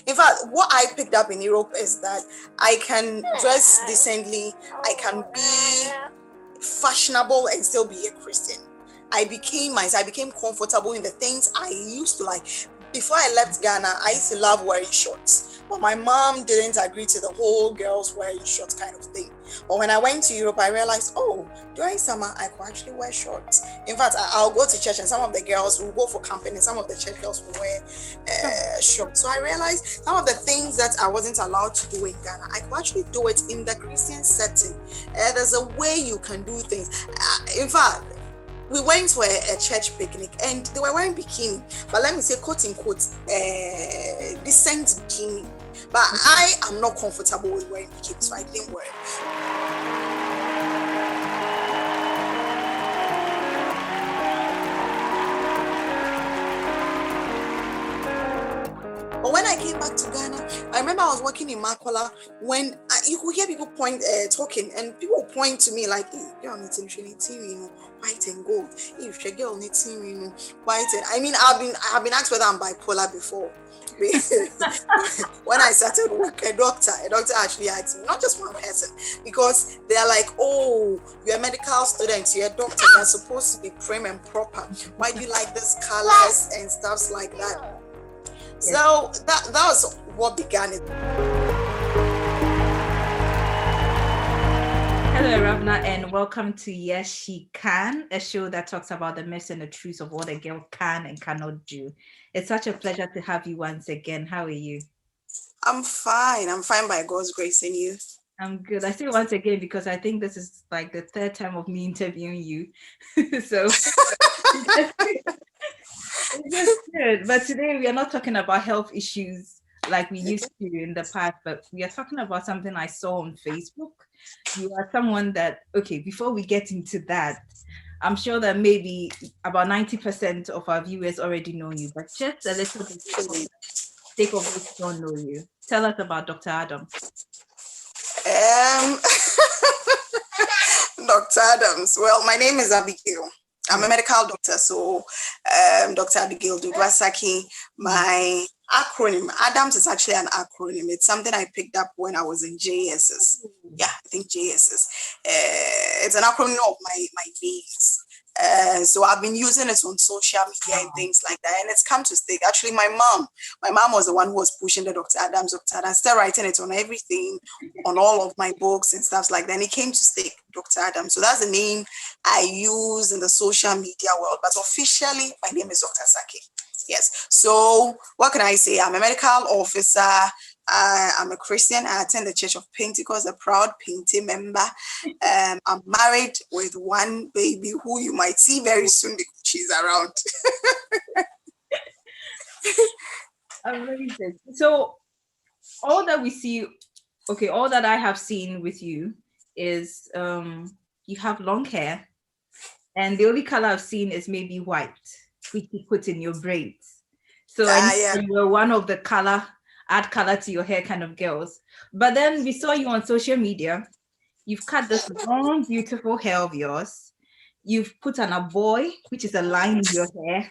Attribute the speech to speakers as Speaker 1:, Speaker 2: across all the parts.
Speaker 1: In fact, what I picked up in Europe is that I can dress decently, I can be fashionable and still be a Christian. I became comfortable in the things I used to like. Before I left Ghana, I used to love wearing shorts, but my mom didn't agree to the whole girls wearing shorts kind of thing. But when I went to Europe, I realized, oh, during summer, I could actually wear shorts. In fact, I'll go to church and some of the girls will go for camping and some of the church girls will wear shorts. So I realized some of the things that I wasn't allowed to do in Ghana, I could actually do it in the Christian setting. There's a way you can do things. In fact, we went to a church picnic and they were wearing bikini, but let me say quote unquote decent bikini. But I am not comfortable with wearing bikini, so I didn't wear it. But when I came back to Ghana, I remember I was working in Makola when you could hear people talking, and people point to me like, hey, girl, it's white and gold. If your girl needs white and I mean, I've been asked whether I'm bipolar before. When I started work, a doctor actually asked me, not just one person, because they're like, oh, you're a medical student, you're a doctor, you're supposed to be prim and proper. Why do you like these colors and stuff like that? Yes. So that was what began it.
Speaker 2: Hello, Ewurabena, and welcome to Yes, She Can, a show that talks about the myths and the truths of what a girl can and cannot do. It's such a pleasure to have you once again. How are you?
Speaker 1: I'm fine. I'm fine by God's grace. And you?
Speaker 2: I'm good. I say once again because I think this is like the third time of me interviewing you. So it's just good. But today we are not talking about health issues like we used to in the past, but we are talking about something I saw on Facebook. You are someone that, okay, before we get into that, I'm sure that maybe about 90% of our viewers already know you, but just a little bit for the sake of those who don't know you. Tell us about Dr. Adams.
Speaker 1: Dr. Adams. Well, my name is Abigail. I'm a medical doctor, so Dr. Abigail Doduwah Sackey. My acronym, Adams is actually an acronym. It's something I picked up when I was in JSS. Yeah, I think JSS. It's an acronym of my names. So I've been using it on social media and things like that, and it's come to stick. Actually, my mom was the one who was pushing the Dr. Adams, still writing it on everything, on all of my books and stuff like that. And it came to stick, Dr. Adams. So that's the name I use in the social media world. But officially, my name is Dr. Sackey. Yes. So what can I say? I'm a medical officer. I'm a Christian. I attend the Church of Pentecost, a proud Pente member. I'm married with one baby who you might see very soon because she's around.
Speaker 2: Amazing. So all that we see, okay, all that I have seen with you is you have long hair, and the only color I've seen is maybe white, which you put in your braids. So you were one of the add color to your hair kind of girls. But then we saw you on social media. You've cut this long, beautiful hair of yours. You've put on a boy, which is a line in your hair.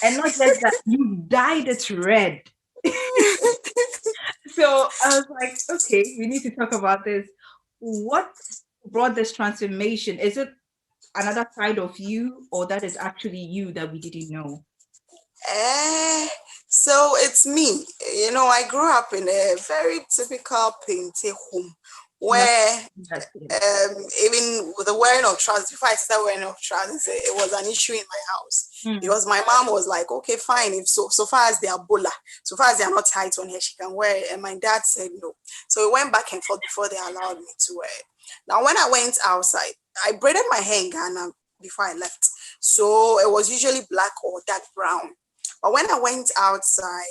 Speaker 2: And not just that, you dyed it red. So I was like, okay, we need to talk about this. What brought this transformation? Is it another side of you, or that is actually you that we didn't know?
Speaker 1: So it's me. You know, I grew up in a very typical Pente home where even with the wearing of trousers, before I started wearing of trousers, it was an issue in my house because my mom was like, okay, fine, if so far as they are bola, so far as they are not tight on here, she can wear it. And my dad said no. So we went back and forth before they allowed me to wear it. Now, when I went outside, I braided my hair in Ghana before I left. So it was usually black or dark brown. But when I went outside,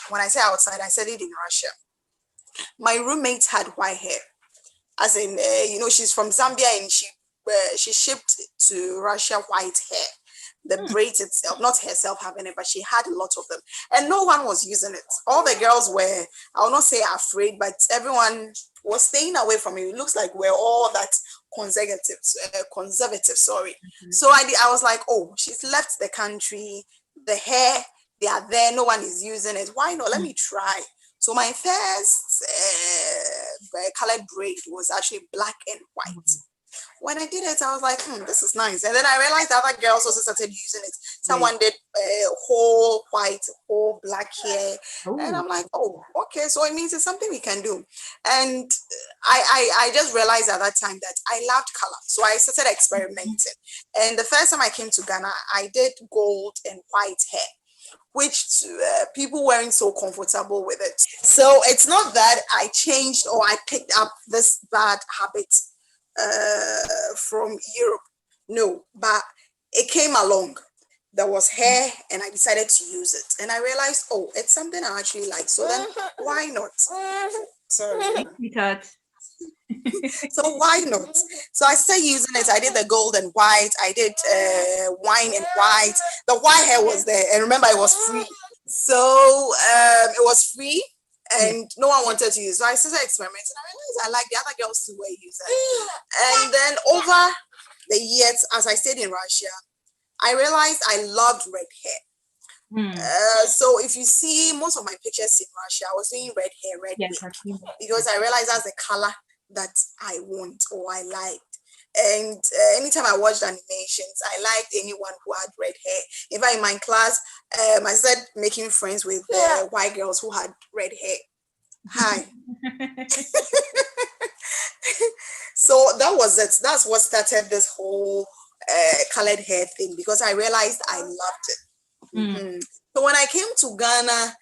Speaker 1: when I say outside, I studied in Russia. My roommate had white hair, as in, she's from Zambia and she shipped to Russia white hair. The braids itself, not herself having it, but she had a lot of them. And no one was using it. All the girls were, I will not say afraid, but everyone was staying away from it. It looks like we're all that conservative, sorry. Mm-hmm. So I was like, oh, she's left the country. The hair they are there, no one is using it. Why not? Let me try. So my first colored braid was actually black and white. When I did it, I was like, this is nice. And then I realized other girls also started using it. Someone did whole white, whole black hair. And I'm like, oh, okay. So it means it's something we can do. And I just realized at that time that I loved color. So I started experimenting. And the first time I came to Ghana, I did gold and white hair, which people weren't so comfortable with it. So it's not that I changed or I picked up this bad habit from Europe. No, but it came along. There was hair and I decided to use it. And I realized, oh, it's something I actually like. So then why not? Sorry. So why not? So I started using it. I did the gold and white. I did wine and white. The white hair was there. And remember, it was free. So it was free. And no one wanted to use it. So I started experimenting. I realized I like the other girls too were using it. And then over the years, as I stayed in Russia, I realized I loved red hair. So if you see most of my pictures in Russia, I was doing red hair, red wig, because I realized that's the color that I want or I liked. And anytime I watched animations, I liked anyone who had red hair. In fact, in my class, I started making friends with white girls who had red hair. Hi. So that was it. That's what started this whole colored hair thing, because I realized I loved it. So when I came to Ghana,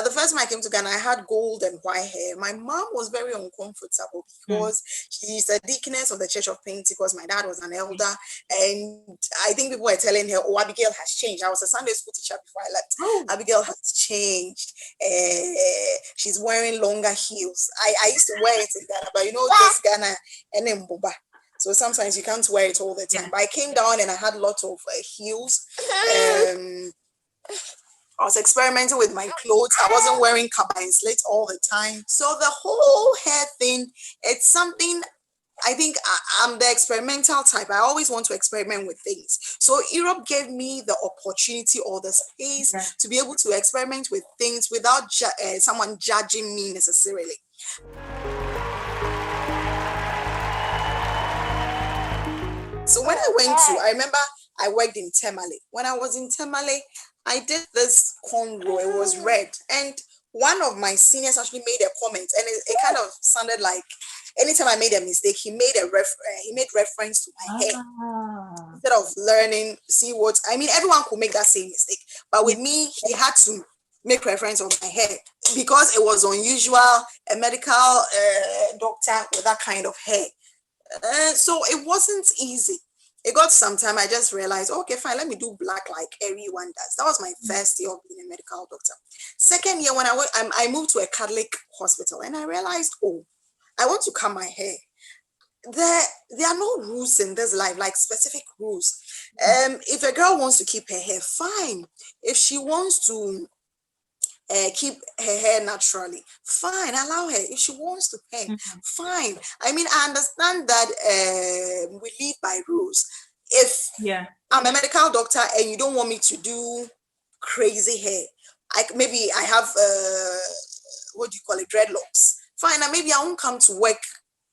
Speaker 1: the first time I came to Ghana, I had gold and white hair. My mom was very uncomfortable because she's a deaconess of the Church of Pentecost. My dad was an elder. And I think people were telling her, oh, Abigail has changed. I was a Sunday school teacher before I left. Abigail has changed. She's wearing longer heels. I used to wear it in Ghana, but you know, this Ghana and then Boba. So sometimes you can't wear it all the time. But I came down and I had lots of heels. I was experimenting with my clothes. I wasn't wearing kaba and slate all the time. So the whole hair thing, it's something, I think I'm the experimental type. I always want to experiment with things. So Europe gave me the opportunity or the space to be able to experiment with things without someone judging me necessarily. So when I remember I worked in Temale. When I was in Temale, I did this cornrow. It was red. And one of my seniors actually made a comment, and it kind of sounded like anytime I made a mistake, he made reference to my hair. Instead of learning, see what, I mean, everyone could make that same mistake. But with me, he had to make reference on my hair because it was unusual, a medical doctor with that kind of hair. So it wasn't easy. It got some time. I just realized, okay, fine, let me do black like everyone does. That was my first year of being a medical doctor. Second year, when I moved to a Catholic hospital, and I realized, oh, I want to cut my hair. There are no rules in this life, like specific rules. If a girl wants to keep her hair, fine. If she wants to keep her hair naturally, fine, allow her. If she wants to hair, fine. I mean, I understand that we live by rules. If I'm a medical doctor and you don't want me to do crazy hair, maybe I have what do you call it, dreadlocks, fine, and maybe I won't come to work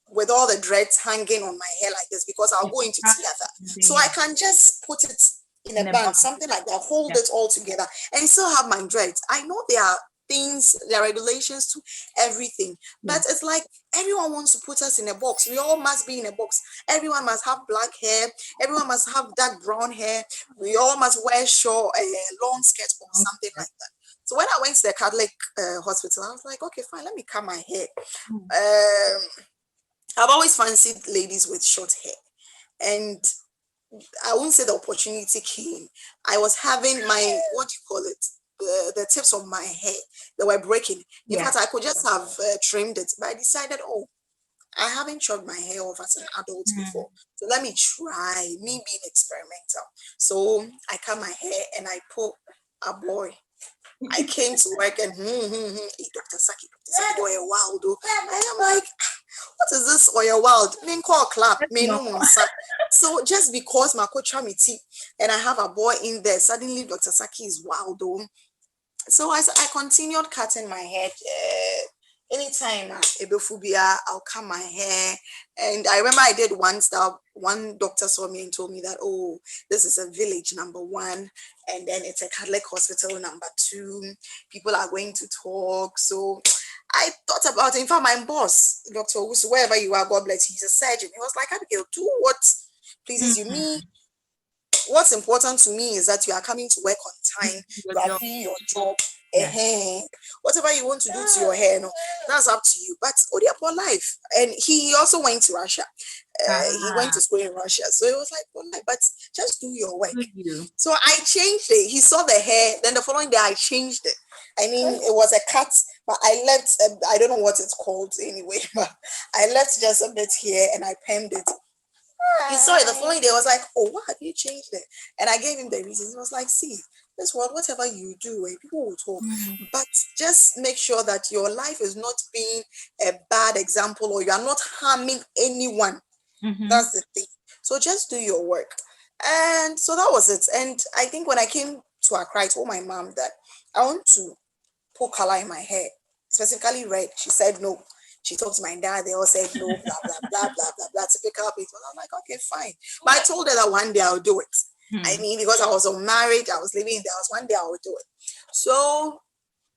Speaker 1: with all the dreads hanging on my hair like this because I'll go into theater. So I can just put it in a band, something like that, hold it all together and still have my dreads. I know there are things, there are regulations to everything, but it's like everyone wants to put us in a box. We all must be in a box. Everyone must have black hair. Everyone must have dark brown hair. We all must wear short, long skirts or something like that. So when I went to the Catholic hospital, I was like, okay, fine, let me cut my hair. I've always fancied ladies with short hair, and I wouldn't say the opportunity came. I was having my, what do you call it? The tips of my hair, they were breaking. In fact, I could just have trimmed it, but I decided, oh, I haven't chopped my hair off as an adult before. So let me try, me being experimental. So I cut my hair and I put a boy. I came to work and hey, Dr. Sackey, oil wild. And I'm like, what is this oil wild? Mean call clap, so just because my coach me tea and I have a boy in there, suddenly Dr. Sackey is wild. So I continued cutting my hair. Anytime ebefubia, I'll cut my hair. And I remember I did once that one doctor saw me and told me that, oh, this is a village #1, and then it's a Catholic hospital #2. People are going to talk. So I thought about it. In fact, my boss, Dr. Owusu, wherever you are, God bless you, he's a surgeon. He was like, Abigail, do what pleases you. Me, what's important to me is that you are coming to work on time,
Speaker 2: Your
Speaker 1: you are
Speaker 2: job.
Speaker 1: doing your job.
Speaker 2: Yeah.
Speaker 1: Whatever you want to do to your hair, no, that's up to you. But for life. And he also went to Russia. He went to school in Russia. So it was like, for life, but just do your work.
Speaker 2: Good you.
Speaker 1: So I changed it. He saw the hair. Then the following day, I changed it. I mean, it was a cut, but I left, I don't know what it's called anyway, but I left just a bit here and I permed it. He saw it the following day. I was like, oh, why have you changed it? And I gave him the reasons. He was like, see, this world, whatever you do, people will talk. But just make sure that your life is not being a bad example or you are not harming anyone. That's the thing. So just do your work. And so that was it. And I think when I came to Accra, I told my mom that I want to put color in my hair, specifically red. She said no. She talked to my dad. They all said no, blah, blah, blah, blah, blah, blah, typical people. I'm like, okay, fine. But I told her that one day I'll do it. I mean, because I was unmarried, I was living in the house. One day I will do it. So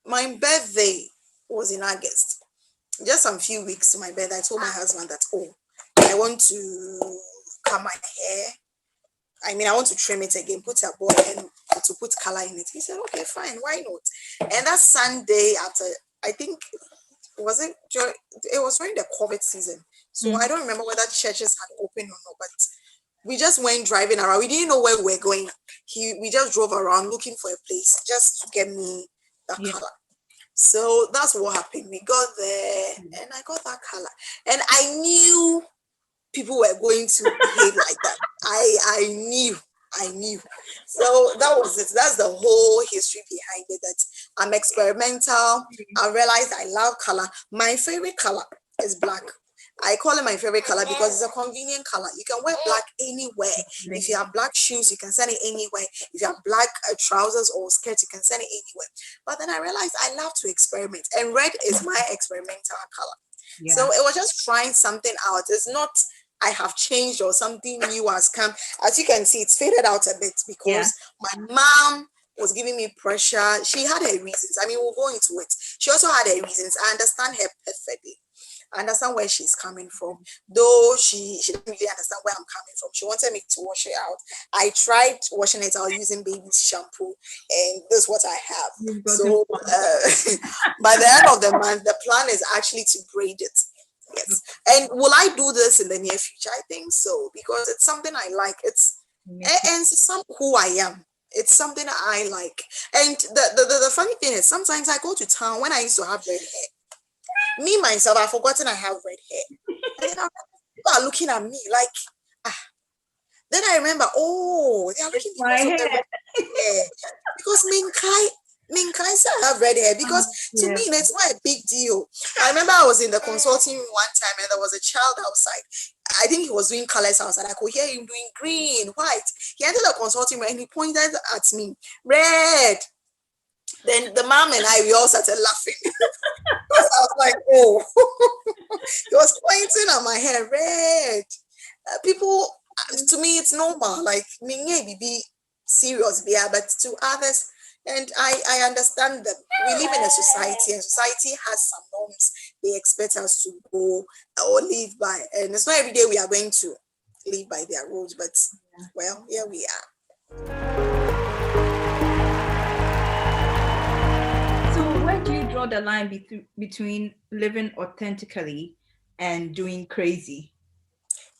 Speaker 1: my birthday was in August. Just some few weeks to my birthday, I told my husband that, oh, I want to cut my hair. I mean, I want to trim it again, put a boy and to put color in it. He said, okay, fine, why not? And that Sunday after, I think, it was during the COVID season. So I don't remember whether churches had opened or not, but we just went driving around. We didn't know where we were going. We just drove around looking for a place just to get me the color. So that's what happened. We got there and I got that color. And I knew people were going to behave like that. I knew. So that was it. That's the whole history behind it. That I'm experimental. I realized I love color. My favorite color is black. I call it my favorite color because it's a convenient color. You can wear black anywhere. If you have black shoes, you can send it anywhere. If you have black trousers or skirts, you can send it anywhere. But then I realized I love to experiment, and red is my experimental color. So it was just trying something out. It's not I have changed or something new has come. As you can see, it's faded out a bit because my mom was giving me pressure. She had her reasons. I mean, we'll go into it. She also had her reasons. I understand her perfectly. I understand where she's coming from, though she didn't really understand where I'm coming from. She wanted me to wash it out. I tried washing it out using baby's shampoo, and this is what I have. So by the end of the month, the plan is actually to braid it. Yes. And will I do this in the near future? I think so, because it's something I like. It's some who I am. It's something I like. And the funny thing is, sometimes I go to town when I used to have red hair. Me, myself, I've forgotten I have red hair. And then people are looking at me like, Then I remember, oh, they are looking because of the red hair. Because Minkai said I have red hair because to me it's not a big deal. I remember I was in the consulting room one time and there was a child outside. I think he was doing colors outside. I could hear him doing green, white. He entered the consulting room and he pointed at me, red. Then the mom and I, we all started laughing. I was like, oh, he was pointing at my hair, red. People, to me, it's normal. Like, me, be serious, yeah, but to others, and I understand them. We live in a society, and society has some norms they expect us to go or live by. And it's not every day we are going to live by their rules, but well, here we are.
Speaker 2: So where do you draw the line between living authentically and doing crazy?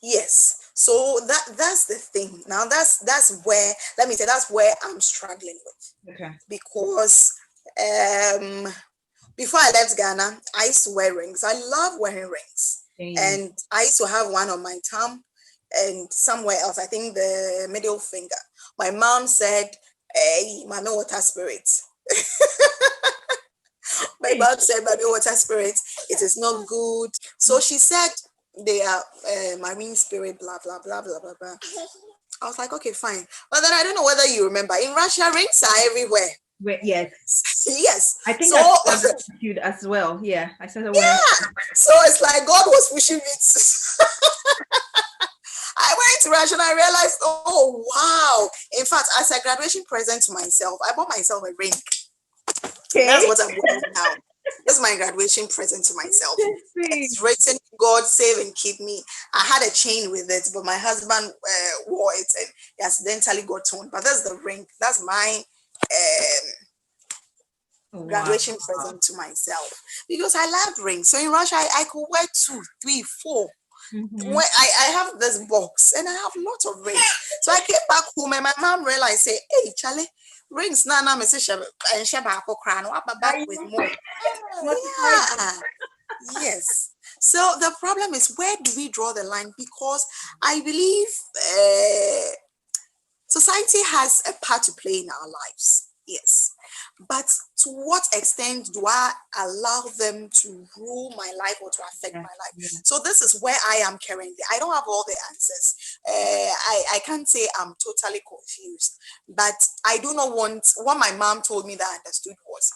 Speaker 1: Yes. So that's the thing. Now that's where, let me say, that's where I'm struggling with.
Speaker 2: Okay.
Speaker 1: Because before I left Ghana, I used to wear rings. I love wearing rings. And I used to have one on my thumb and somewhere else, I think the middle finger. My mom said, hey, Mami water spirit. My mom said, Mami water spirit, it is not good. So she said, they are marine spirit, blah, blah, blah, blah, blah, blah. I was like, okay, fine. But then I don't know whether you remember, in Russia, rings are everywhere.
Speaker 2: Yes.
Speaker 1: Yes.
Speaker 2: I think
Speaker 1: So
Speaker 2: I started that attitude as well. Yeah, I started wearing.
Speaker 1: yeah. So it's like God was pushing me to I went to Russia and I realized, oh wow. In fact, as a graduation present to myself, I bought myself a ring.
Speaker 2: Okay.
Speaker 1: That's what I'm wearing now. This is my graduation present to myself.
Speaker 2: Interesting.
Speaker 1: It's written, God save and keep me. I had a chain with it, but my husband wore it and he accidentally got torn. But that's the ring. That's my graduation present to myself. Because I love rings. So in Russia, I could wear 2, 3, 4.
Speaker 2: Mm-hmm.
Speaker 1: When I have this box and I have lots of rings. So I came back home and my mom realized, say, hey, Charlie, rings now, and back with more. Yeah. Yes. So the problem is, where do we draw the line? Because I believe society has a part to play in our lives. Yes. But to what extent do I allow them to rule my life or to affect my life?
Speaker 2: Yeah.
Speaker 1: So this is where I am currently. I don't have all the answers. I can't say I'm totally confused, but I do not want, what my mom told me that I understood was,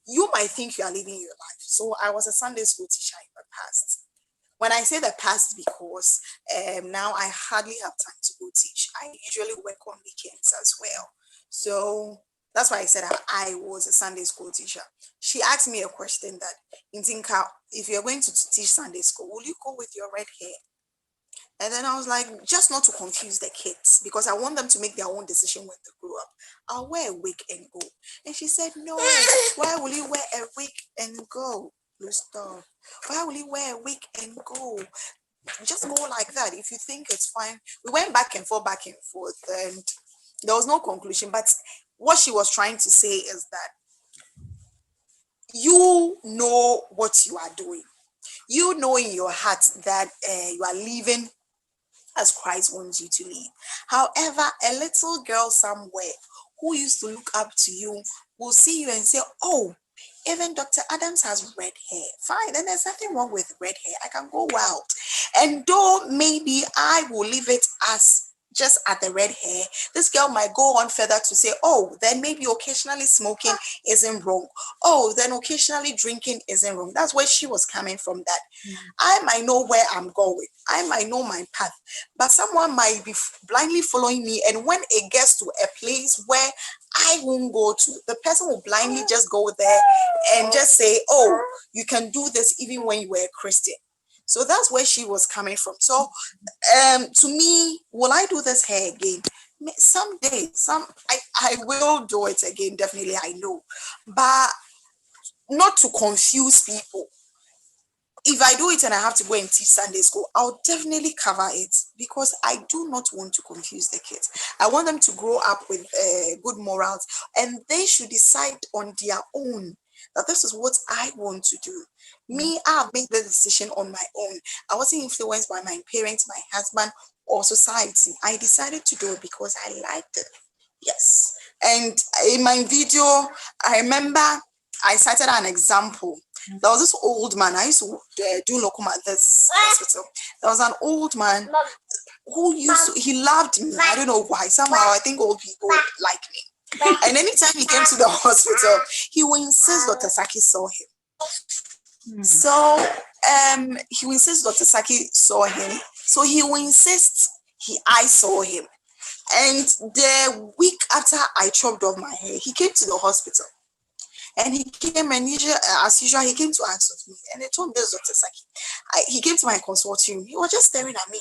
Speaker 1: you might think you are living your life. So I was a Sunday school teacher in the past. When I say the past, because now I hardly have time to go teach. I usually work on weekends as well. So that's why I said I was a Sunday school teacher. She asked me a question that, Intinka, if you're going to teach Sunday school, will you go with your red hair? And then I was like, just not to confuse the kids, because I want them to make their own decision when they grow up. I'll wear a wig and go. And she said, no, why will you wear a wig and go? Stop. Why will you wear a wig and go? Just go like that. If you think it's fine. We went back and forth, and there was no conclusion. But what she was trying to say is that you know what you are doing. You know in your heart that you are living as Christ wants you to live. However, a little girl somewhere who used to look up to you will see you and say, oh, even Dr. Adams has red hair. Fine, and there's nothing wrong with red hair. I can go wild. And though maybe I will leave it as just at the red hair, this girl might go on further to say, oh, then maybe occasionally smoking isn't wrong. Oh, then occasionally drinking isn't wrong. That's where she was coming from, that I might know where I'm going. I might know my path, but someone might be blindly following me. And when it gets to a place where I won't go to, the person will blindly just go there and just say, oh, you can do this even when you were a Christian. So that's where she was coming from. So to me, will I do this hair again? Someday, I will do it again, definitely, I know. But not to confuse people. If I do it and I have to go and teach Sunday school, I'll definitely cover it, because I do not want to confuse the kids. I want them to grow up with good morals, and they should decide on their own that this is what I want to do. Me, I've made the decision on my own. I wasn't influenced by my parents, my husband, or society. I decided to do it because I liked it. Yes. And in my video, I remember I cited an example. There was this old man. I used to do locum at this hospital. There was an old man who he loved me. I don't know why. Somehow I think old people like me. And anytime he came to the hospital, he would insist Dr. Sackey saw him. So he would insist Dr. Sackey saw him. So he would insist I saw him. And the week after I chopped off my hair, he came to the hospital. And he came, and as usual, he came to ask of me. And I told him, this Dr. Sackey. He came to my consulting room. He was just staring at me.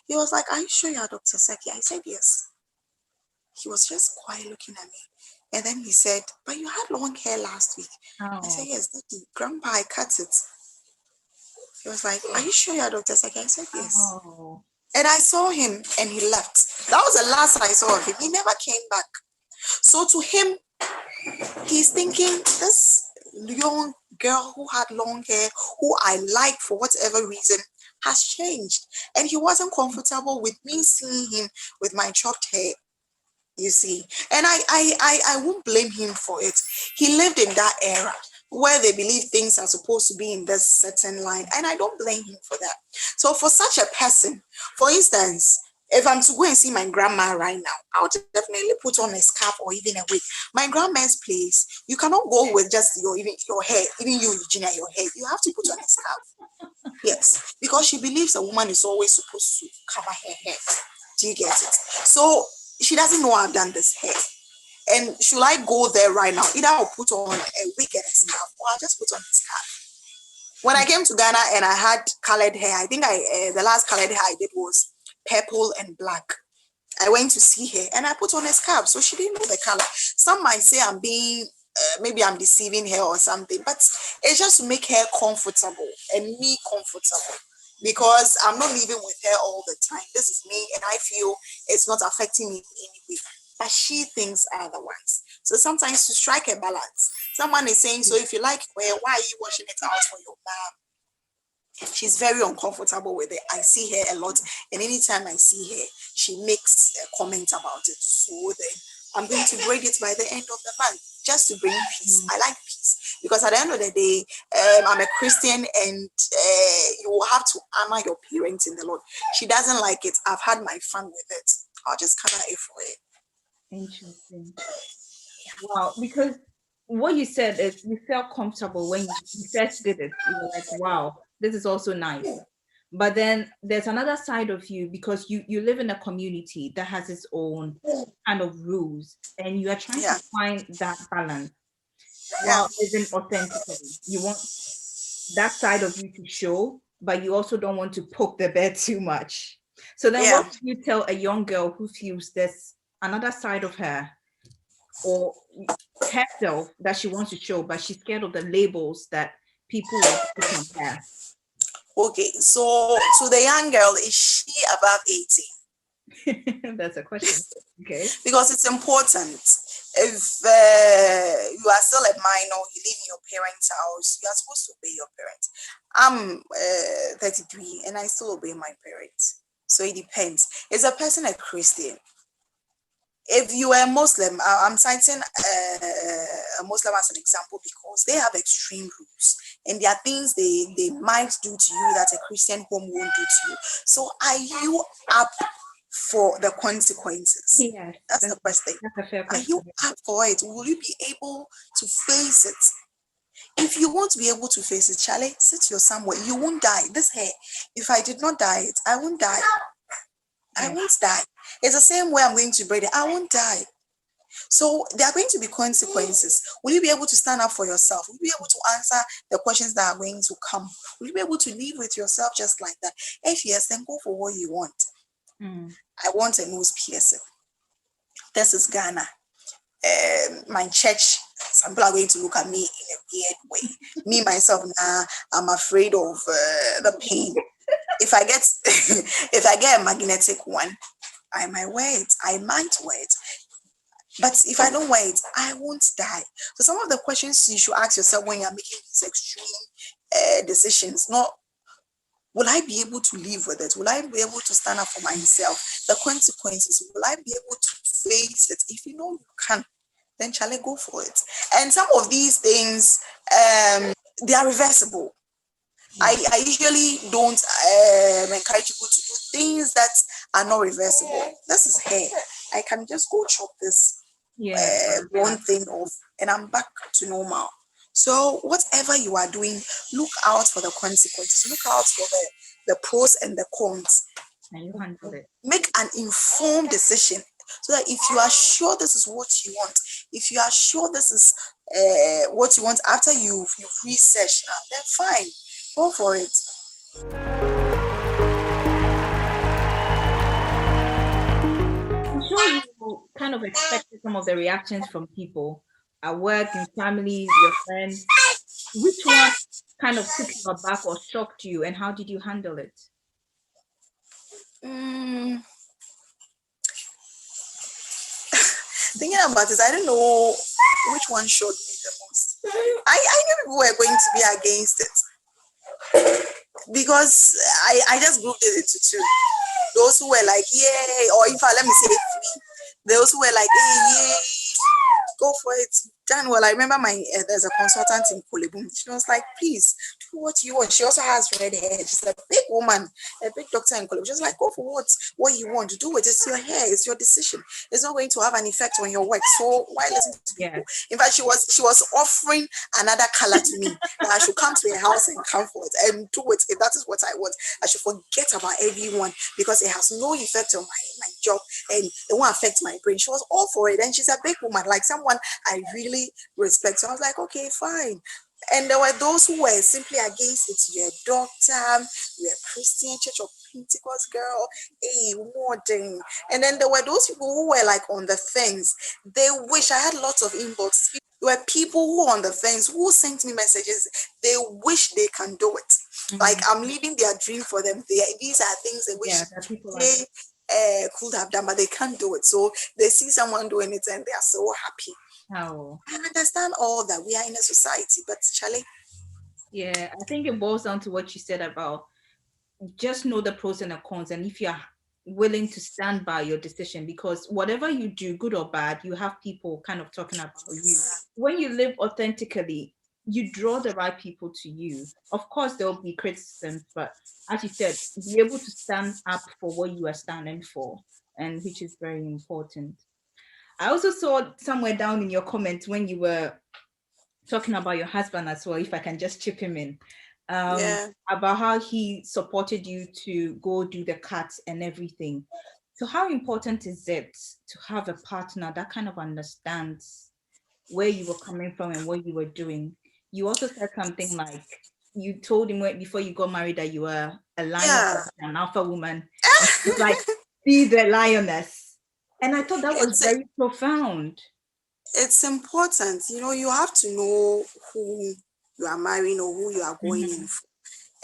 Speaker 1: He was like, are you sure you're Dr. Sackey? I said, yes. He was just quiet looking at me. And then he said, but you had long hair last week. I said, yes, Grandpa, I cut it. He was like, are you sure you're Dr. Sackey? I said, yes. And I saw him and he left. That was the last I saw of him. He never came back. So to him, he's thinking, this young girl who had long hair, who I like for whatever reason, has changed. And he wasn't comfortable with me seeing him with my chopped hair, you see. And I won't blame him for it. He lived in that era where they believe things are supposed to be in this certain line. And I don't blame him for that. So for such a person, for instance, If I'm to go and see my grandma right now, I'll definitely put on a scarf or even a wig. My grandma's place, you cannot go with just your hair, even you, Eugenia, your hair. You have to put on a scarf. Yes, because she believes a woman is always supposed to cover her hair. Do you get it? So she doesn't know I've done this hair. And should I go there right now? Either I'll put on a wig and a scarf, or I'll just put on a scarf. When I came to Ghana and I had colored hair, I think the last colored hair I did was purple and black. I went to see her and I put on a scarf, so she didn't know the color. Some might say I'm being, maybe I'm deceiving her or something, but it's just to make her comfortable and me comfortable, because I'm not living with her all the time. This is me, and I feel it's not affecting me in any way, but she thinks otherwise. So sometimes to strike a balance, someone is saying, so if you like, well, why are you washing it out for your mom? She's very uncomfortable with it. I see her a lot, and anytime I see her, she makes a comment about it. So then I'm going to braid it by the end of the month, just to bring peace. I like peace, because at the end of the day, I'm a Christian, and you will have to honor your parents in the Lord. She doesn't like it. I've had my fun with it. I'll just cover it for it.
Speaker 2: Interesting. Wow, because what you said is you felt comfortable when you first did it. You were like, wow, this is also nice. But then there's another side of you, because you live in a community that has its own kind of rules, and you are trying to find that balance while living authentically. You want that side of you to show, but you also don't want to poke the bear too much. So then what would you tell a young girl who feels there's another side of her or herself that she wants to show, but she's scared of the labels that people will put on her?
Speaker 1: Okay, so to the young girl, is she above
Speaker 2: 18? That's a question. Okay.
Speaker 1: Because it's important. If you are still a minor, you live in your parents' house, you are supposed to obey your parents. I'm 33 and I still obey my parents. So it depends. Is a person a Christian? If you are a Muslim, I'm citing a Muslim as an example, because they have extreme rules, and there are things they might do to you that a Christian home won't do to you. So are you up for the consequences?
Speaker 2: Yes,
Speaker 1: that's the question.
Speaker 2: That's a fair question.
Speaker 1: Are you up for it? Will you be able to face it? If you won't be able to face it, Charlie, sit your somewhere. You won't die. This hair, if I did not dye it, I won't die. I won't die. It's the same way I'm going to braid it. I won't die. So there are going to be consequences. Will you be able to stand up for yourself? Will you be able to answer the questions that are going to come? Will you be able to live with yourself just like that? If yes, then go for what you want. I want a nose piercing. This is Ghana. My church, some people are going to look at me in a weird way. Me, myself, now, I'm afraid of the pain. If I get a magnetic one, I might wear it. But if I don't wear it, I won't die. So some of the questions you should ask yourself when you're making these extreme decisions, not will I be able to live with it? Will I be able to stand up for myself? The consequences, will I be able to face it? If you know you can, then shall I go for it? And some of these things, they are reversible. I usually don't encourage people to do things that are not reversible. This is hair. I can just go chop this one thing off and I'm back to normal. So whatever you are doing, look out for the consequences. Look out for the pros and the cons.
Speaker 2: And you handle it.
Speaker 1: Make an informed decision, so that if you are sure this is what you want, if you are sure this is what you want after you've researched, then fine. Go for it.
Speaker 2: I'm sure you kind of expected some of the reactions from people at work, in families, your friends. Which one kind of took you aback or shocked you, and how did you handle it?
Speaker 1: Thinking about it, I don't know which one shocked me the most. I knew people were going to be against it, because I just grouped it into two. Those who were like, yay, or if I let me say three. Those who were like, hey, yay, go for it, Jan, well, I remember there's a consultant in Kolebum. She was like, please do what you want. She also has red hair. She's a big woman, a big doctor in Kolebum. She was like, go for what you want to do. It's your hair. It's your decision. It's not going to have an effect on your work. So why listen to people? In fact, she was offering another color to me that I should come to her house and comfort and do it. If that is what I want, I should forget about everyone because it has no effect on my job and it won't affect my brain. She was all for it. And she's a big woman, like someone I really respect. So I was like, okay, fine. And there were those who were simply against it. You're a doctor, you're a Christian Church of Pentecost girl, hey, modern. And then there were those people who were like on the fence. They wish I had lots of inbox. There were people who were on the fence who sent me messages. They wish they can do it. Like I'm living their dream for them. These are things they wish they could have done, but they can't do it. So they see someone doing it and they are so happy.
Speaker 2: Oh.
Speaker 1: I understand all that. We are in a society, but Charlie.
Speaker 2: Yeah, I think it boils down to what you said about just know the pros and the cons, and if you're willing to stand by your decision, because whatever you do, good or bad, you have people kind of talking about you. When you live authentically, you draw the right people to you. Of course, there will be criticisms, but as you said, be able to stand up for what you are standing for, and which is very important. I also saw somewhere down in your comments when you were talking about your husband as well, if I can just chip him in, about how he supported you to go do the cuts and everything. So how important is it to have a partner that kind of understands where you were coming from and what you were doing? You also said something like, you told him before you got married that you were a lion, an alpha woman. And like, be the lioness. And I thought that was very profound.
Speaker 1: It's important. You know, you have to know who you are marrying or who you are going in for.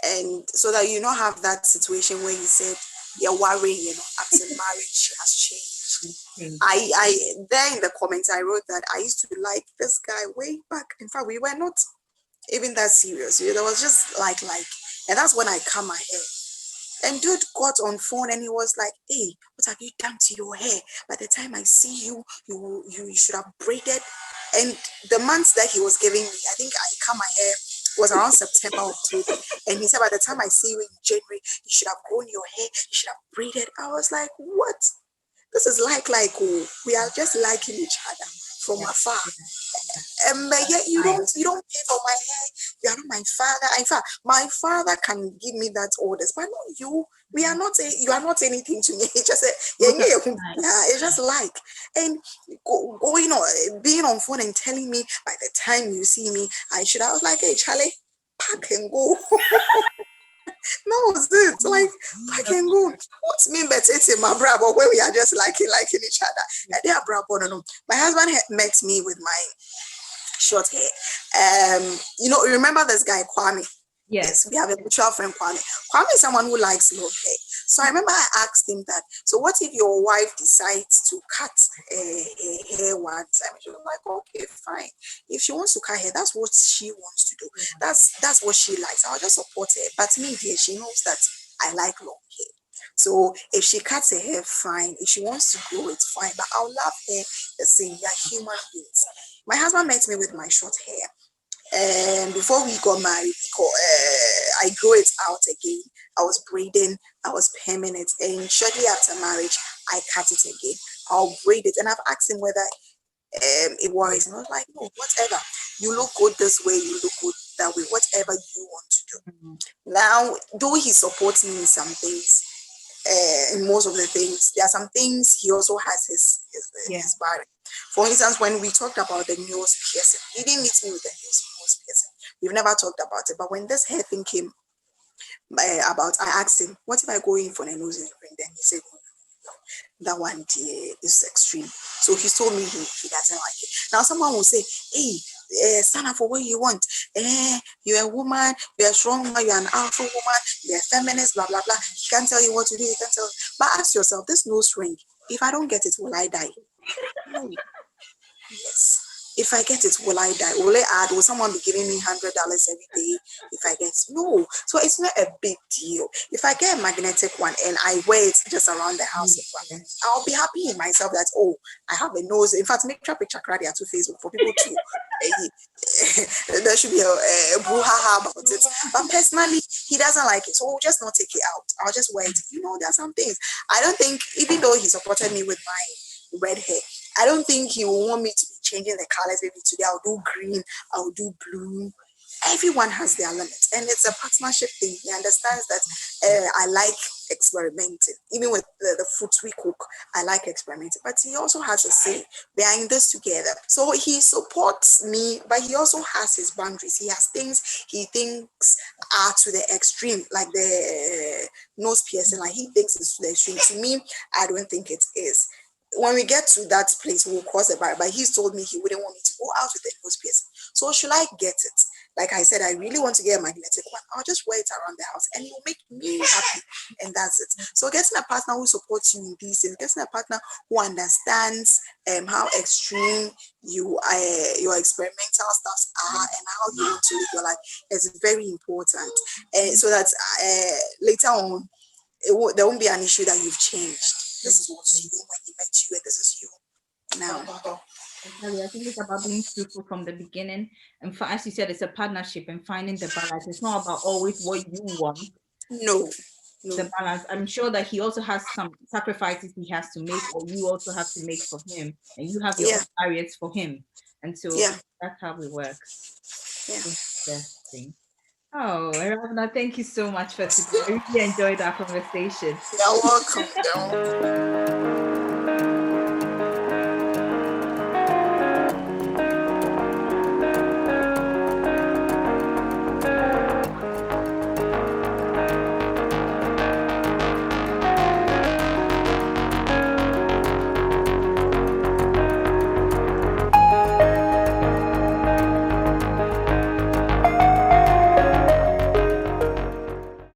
Speaker 1: And so that you don't have that situation where you said, you're worrying, you know, after marriage has changed. I there in the comments, I wrote that I used to like this guy way back. In fact, we were not even that serious. There was just like, and that's when I cut my hair. And dude got on phone and he was like, hey, what have you done to your hair? By the time I see you, you should have braided. And the months that he was giving me, I think I cut my hair was around September, October. And he said, by the time I see you in January, you should have grown your hair, you should have braided. I was like, what? This is like, oh, we are just liking each other from afar. But yet you don't pay for my hair. You are not my father. In fact, my father can give me that orders, but not you. We are not. You are not anything to me. It's just it's just like, and going on, being on phone and telling me by the time you see me, I was like, hey Charlie, pack and go. No, it's like pack and go. What's me but it's in my brother when we are just liking each other. And they are brother. No. My husband met me with my short hair. You know, remember this guy Kwame? Yes, we have a mutual friend Kwame. Kwame is someone who likes long hair. So I remember I asked him that, so what if your wife decides to cut hair one time? She was like, okay, fine. If she wants to cut hair, that's what she wants to do. That's what she likes. I'll just support her. But me, dear, she knows that I like long hair. So if she cuts her hair, fine. If she wants to grow it, fine. But I'll love her the same. We are human beings. My husband met me with my short hair. And before we got married, I grew it out again. I was braiding, I was permanent. And shortly after marriage, I cut it again. I'll braid it. And I've asked him whether it worries. And I was like, no, whatever. You look good this way, you look good that way, whatever you want to do. Now, though he supports me in some things, in most of the things, there are some things he also has his barrier. For instance, when we talked about the nose piercing, he didn't meet me with the nose piercing. We've never talked about it. But when this hair thing came about, I asked him, what if I go in for the nose ring? Then he said, no, that one is extreme. So he told me he doesn't like it. Now someone will say, hey, stand up for what you want. You're a woman, you're a strong woman, you're an alpha woman, you're a feminist, blah, blah, blah. He can't tell you what to do, he can't tell you. But ask yourself, this nose ring, if I don't get it, will I die? No. Yes. If I get it, will I die? Will I add? Will someone be giving me $100 every day if I get? No. So it's not a big deal. If I get a magnetic one and I wear it just around the house, I'll be happy in myself that, oh, I have a nose. In fact, make sure picture credit to Facebook for people to. There should be a brouhaha about it. But personally, he doesn't like it, so we'll just not take it out. I'll just wear it. There are some things. I don't think, even though he supported me with my red hair, I don't think he will want me to be changing the colors. Maybe today I'll do green, I'll do blue. Everyone has their limits, and it's a partnership thing. He understands that I like experimenting. Even with the food we cook, I like experimenting. But he also has a say. We are in this together. So he supports me, but he also has his boundaries. He has things he thinks are to the extreme, like the nose piercing. Like he thinks it's to the extreme. To me, I don't think it is. When we get to that place, we'll cross the barrier. But he's told me he wouldn't want me to go out with the nose piercing. So should I get it? Like I said, I really want to get a magnetic one. I'll just wear it around the house and it will make me happy. And that's it. So getting a partner who supports you in these things, getting a partner who understands how extreme your experimental stuffs are and how you want to live your life is very important. So that later on, there won't be an issue that you've changed. This is what you do when he met you, and this is you now.
Speaker 2: Exactly. I think it's about being truthful from the beginning. And for, as you said, it's a partnership and finding the balance. It's not about always what you want.
Speaker 1: No.
Speaker 2: The balance. I'm sure that he also has some sacrifices he has to make, or you also have to make for him, and you have your own barriers for him. And so that's how we work. Interesting. Oh, Ewurabena, thank you so much for today. I really enjoyed our conversation.
Speaker 1: You're welcome.